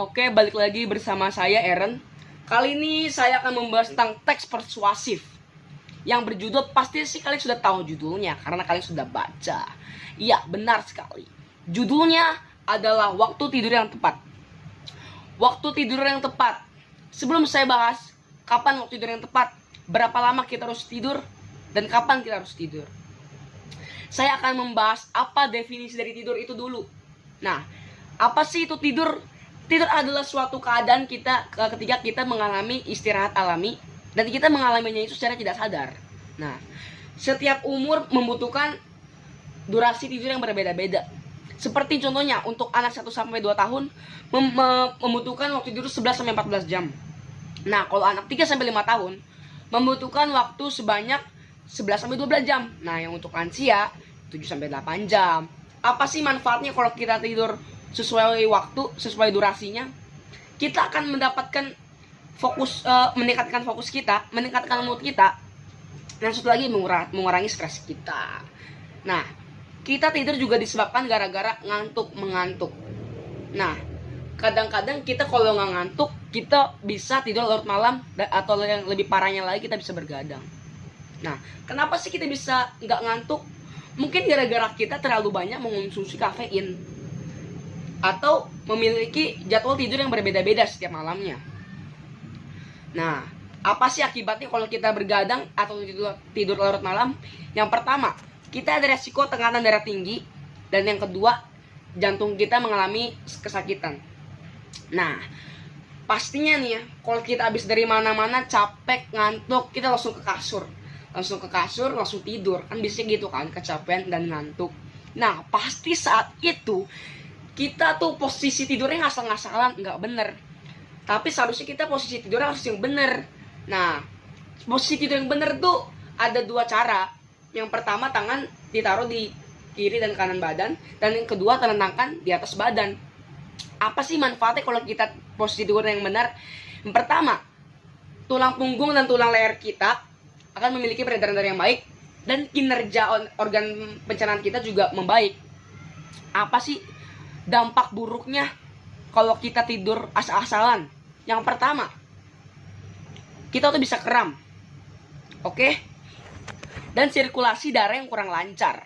Oke, balik lagi bersama saya Aaron. Kali ini saya akan membahas tentang teks persuasif yang berjudul, pasti sih kalian sudah tahu judulnya karena kalian sudah baca. Iya, benar sekali. Judulnya adalah waktu tidur yang tepat. Waktu tidur yang tepat. Sebelum saya bahas kapan waktu tidur yang tepat, berapa lama kita harus tidur, dan kapan kita harus tidur, saya akan membahas apa definisi dari tidur itu dulu. Nah, apa sih itu tidur? Tidur adalah suatu keadaan kita ketika kita mengalami istirahat alami dan kita mengalaminya itu secara tidak sadar. Nah, setiap umur membutuhkan durasi tidur yang berbeda-beda. Seperti contohnya untuk anak 1 sampai 2 tahun membutuhkan waktu tidur 11 sampai 14 jam. Nah, kalau anak 3 sampai 5 tahun membutuhkan waktu sebanyak 11 sampai 12 jam. Nah, yang untuk lansia 7 sampai 8 jam. Apa sih manfaatnya kalau kita tidur sesuai waktu, sesuai durasinya? Kita akan mendapatkan fokus, meningkatkan fokus kita, meningkatkan mood kita, dan satu lagi mengurangi stres kita. Nah, kita tidur juga disebabkan gara-gara mengantuk. Nah, kadang-kadang kita kalau nggak ngantuk, kita bisa tidur larut malam, atau yang lebih parahnya lagi kita bisa bergadang. Nah, kenapa sih kita bisa nggak ngantuk? Mungkin gara-gara kita terlalu banyak mengonsumsi kafein atau memiliki jadwal tidur yang berbeda-beda setiap malamnya. Nah, apa sih akibatnya kalau kita bergadang atau tidur larut malam? Yang pertama, kita ada resiko tekanan darah tinggi, dan yang kedua, jantung kita mengalami kesakitan. Nah, pastinya nih ya, kalau kita habis dari mana-mana capek, ngantuk, kita langsung ke kasur, langsung tidur. Kan biasanya gitu kan, kecapean dan ngantuk. Nah, pasti saat itu kita tuh posisi tidurnya ngasal-ngasalan, nggak bener. Tapi seharusnya kita posisi tidurnya harus yang bener. Nah, posisi tidur yang bener tuh ada 2 cara. Yang pertama, tangan ditaruh di kiri dan kanan badan, dan yang kedua, tangan di atas badan. Apa sih manfaatnya kalau kita posisi tidur yang benar? Yang pertama, tulang punggung dan tulang leher kita akan memiliki peredaran darah yang baik, dan kinerja organ pencernaan kita juga membaik. Apa sih dampak buruknya kalau kita tidur asal-asalan? Yang pertama, kita tuh bisa kram. Oke? Dan sirkulasi darah yang kurang lancar.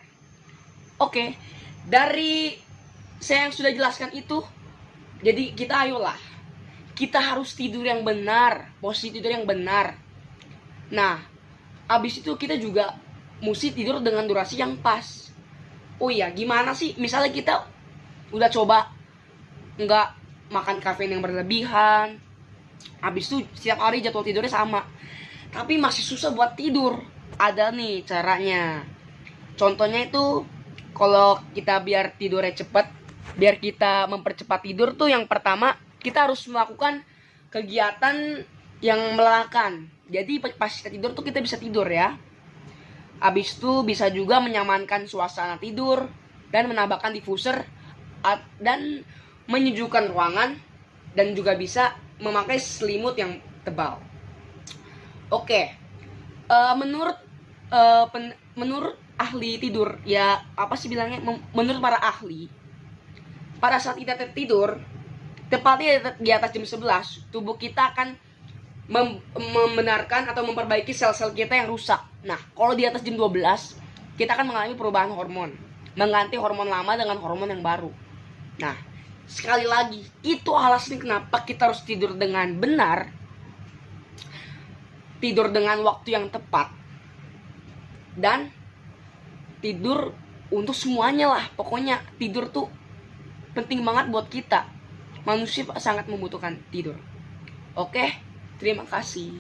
Oke, dari saya yang sudah jelaskan itu, jadi ayolah, kita harus tidur yang benar, posisi tidur yang benar. Nah, abis itu kita juga mesti tidur dengan durasi yang pas. Oh iya, gimana sih? Misalnya kita udah coba nggak makan kafein yang berlebihan, abis itu setiap hari jadwal tidurnya sama, tapi masih susah buat tidur. Ada nih caranya. Contohnya itu, kalau kita biar tidurnya cepat, biar kita mempercepat tidur tuh, yang pertama kita harus melakukan kegiatan yang melelahkan. Jadi pas kita tidur tuh kita bisa tidur ya. Habis itu bisa juga menyamankan suasana tidur dan menambahkan diffuser dan menyejukkan ruangan, dan juga bisa memakai selimut yang tebal. Oke, menurut ahli tidur ya, apa sih bilangnya, menurut para ahli, pada saat kita tertidur, tepatnya di atas jam 11, tubuh kita akan membenarkan atau memperbaiki sel-sel kita yang rusak. Nah, kalau di atas jam 12, kita akan mengalami perubahan hormon, mengganti hormon lama dengan hormon yang baru. Nah, sekali lagi, itu alasan kenapa kita harus tidur dengan benar, tidur dengan waktu yang tepat, dan tidur untuk semuanya lah. Pokoknya tidur tuh penting banget buat kita. Manusia sangat membutuhkan tidur. Oke, terima kasih.